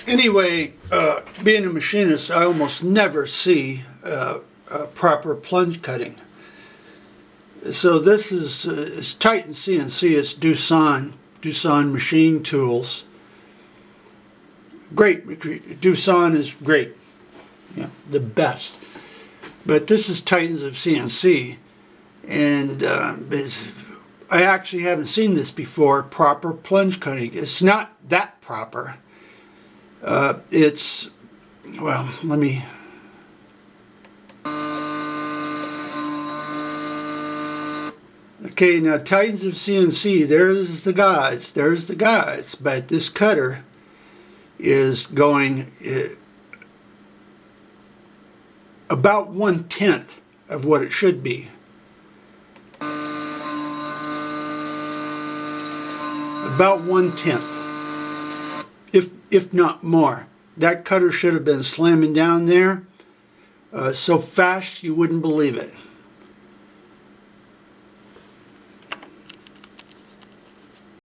Anyway, being a machinist, I almost never see proper plunge cutting. So this is Titan CNC. It's Doosan machine tools. Great. Doosan is great. Yeah, the best. But this is Titans of CNC, and I actually haven't seen this before. Proper plunge cutting. It's not that proper. It's, well, let me. Okay, now Titans of CNC, there's the guys, but this cutter is going about 1/10 of what it should be. About 1/10, if not more. That cutter should have been slamming down there so fast you wouldn't believe it.